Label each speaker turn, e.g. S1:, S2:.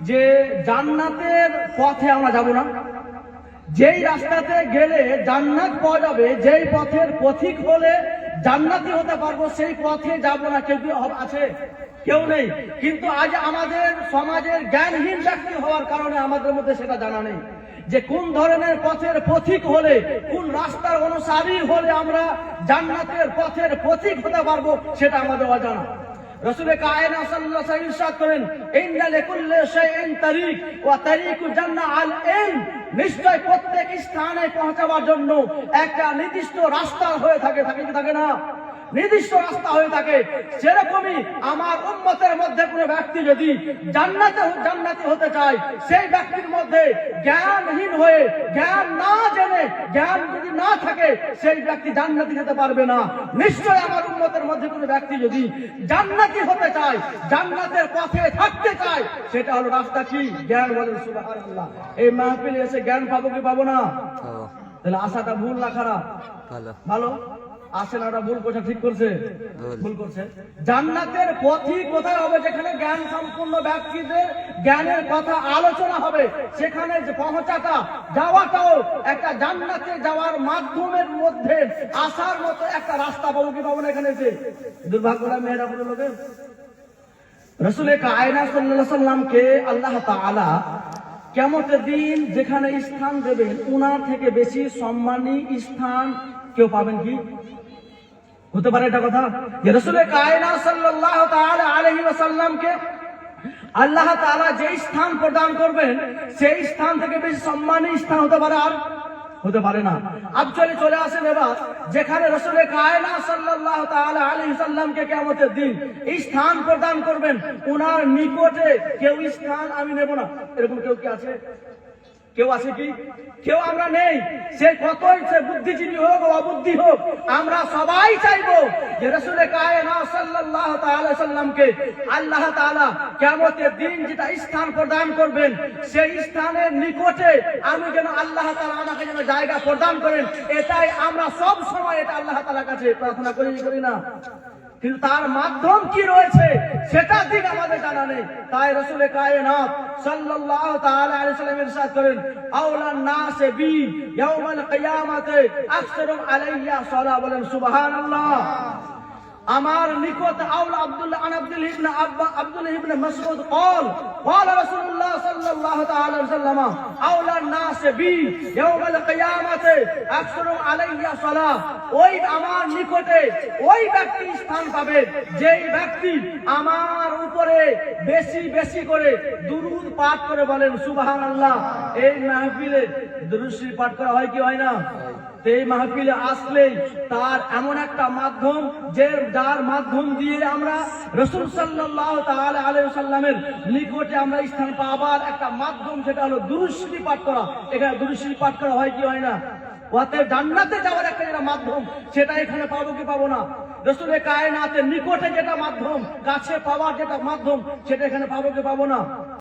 S1: যে জান্নাতের পথে আমরা যাব না, যেই রাস্তাতে গেলে জান্নাত পাওয়া যাবে, যেই পথের পথিক হলে জান্নাতি হতে পারবো, সেই পথে যাব না। কেউ কি আছে? কেউ নেই। কিন্তু আজ আমাদের সমাজের জ্ঞানহীন ব্যক্তি হওয়ার কারণে আমাদের মধ্যে সেটা জানা নেই যে কোন ধরনের পথের পথিক হলে, কোন রাস্তার অনুসারী হলে আমরা জান্নাতের পথের পথিক হতে পারবো, সেটা আমাদের অজানা। রাসূল কায়নাত সাল্লাল্লাহু আলাইহি ওয়াসাল্লাম ইরশাদ করেন, ইন্না লিকুল্লি শাইইন তারিক ওয়া তারিকুল জান্নাহ আল ইলম। নিশ্চয় প্রত্যেক স্থানে পৌঁছাবার জন্য একটা নির্দিষ্ট রাস্তা হয়ে থাকে, থাকে না? নির্দিষ্ট রাস্তা হয়ে থাকে। সেরকমই আমার উম্মতের মধ্যে কোনো ব্যক্তি যদি জান্নাতি হতে চায়, সেই ব্যক্তির মধ্যে জ্ঞানহীন হয়ে, জ্ঞান না জেনে, জ্ঞান যদি না থাকে, সেই ব্যক্তি জান্নাতি হতে পারবে না। নিশ্চয় আমার উম্মতের মধ্যে কোনো ব্যক্তি যদি জান্নাতি হতে চায়, জান্নাতের পথে থাকতে চায়, সেটা হলো রাস্তা কি? জ্ঞান। বলেন সুবহানাল্লাহ। এই মাহফিলে এসে জ্ঞান পাবো কি পাবো না? তাহলে আশাটা ভুল না খারাপ? ভালো। আসেন, ওরা ভুল করছে, ঠিক করছে? ভুল করছে। জান্নাতের পথই কোথায় হবে? যেখানে জ্ঞান সম্পূর্ণ ব্যক্তিদের জ্ঞানের কথা আলোচনা হবে, সেখানে পৌঁছাটা, যাওয়াটাও একটা জান্নাতে যাওয়ার মাধ্যমের মধ্যে আসার মতো একটা রাস্তা পাবো কি পাবো না? এখানে এসে দুর্ভাগ্যটা মেহেরাপুর লোকের। রাসূল কায়নাত সাল্লাল্লাহু আলাইহি ওয়াসাল্লামকে আল্লাহ তাআলা কিয়ামতের দিন যেখানে স্থান দেবেন, উনার থেকে বেশি সম্মানী স্থান কেউ পাবেন কি? হতে পারে এটা কথা যে রাসূল কায়নাত সাল্লাল্লাহু তাআলা আলাইহি ওয়াসাল্লামকে আল্লাহ তাআলা যে স্থান প্রদান করবেন, সেই স্থান থেকে বেশি সম্মানী স্থান হতে পারে? আর হতে পারে না। আবচলে চলে আসেন এবার যেখানে রাসূল কায়নাত সাল্লাল্লাহু তাআলা আলাইহি ওয়াসাল্লামকে কিয়ামতের দিন এই স্থান প্রদান করবেন, উনার নিকটে কেউ স্থান আমি নেব না, এরকম কেউ কি আছে? কেউ আছে কি? কেউ আমরা নেই। সে কতই সে বুদ্ধিজীবী হোক, অবুদ্ধি হোক, আমরা সবাই চাইবো যে রাসূল কায়নাত সাল্লাল্লাহু তাআলা আলাইহি ওয়াসাল্লামকে আল্লাহ তাআলা কিয়ামতের দিন যেটা স্থান প্রদান করবেন, সেই স্থানের নিকটে আমি যেন আল্লাহ তাআলা আমাকে যেন জায়গা প্রদান করেন। এটাই আমরা সব সময় এটা আল্লাহ তাআলার কাছে প্রার্থনা করি না? কিন্তু তার মাধ্যম কি রয়েছে সেটা দিক আমাদের জানা নেই। তাই রাসূল কায়নাত সাল্লাল্লাহু তাআলা আলাইহি ওয়াসাল্লাম ইরশাদ করেন, আওলান নাস বি ইয়াউমাল কিয়ামাতে আকসারু আলাইয়া সালাহ। বলেন সুবহানাল্লাহ। আমার নিকট আওলা আব্দুল্লাহ ইবনে মাসউদ قال رسول الله صلى الله تعالى وسلم اولى الناس بي يوم القيامه اكثر علي الصلاه। ওই আমার নিকটে ওই ব্যক্তি স্থান পাবে যেই ব্যক্তি আমার উপরে বেশি বেশি করে দুরূদ পাঠ করে। বলেন সুবহানাল্লাহ। এই মাহফিলে দুরূদ শরীফ পাঠ করা হয় কি হয় না? এই মাহফিলে আসলেই তার এমন একটা মাধ্যম, যে যার মাধ্যম দিয়ে আমরা রাসূল সাল্লাল্লাহু তাআলা আলাইহি ওয়াসাল্লামের নিকটে আমরা স্থান পাবার একটা মাধ্যম, সেটা হলো দুরূদ শরীফ পাঠ করা। এখানে দুরূদ শরীফ পাঠ করা হয় কি হয় না? ওতে জান্নাতে যাওয়ার একটা যেটা মাধ্যম, সেটা এখানে পাবো কি পাবো না? রাসূল কায়নাতের নিকটে যেটা মাধ্যম, কাছে পাওয়ার যেটা মাধ্যম, সেটা এখানে পাবো কি পাবো না?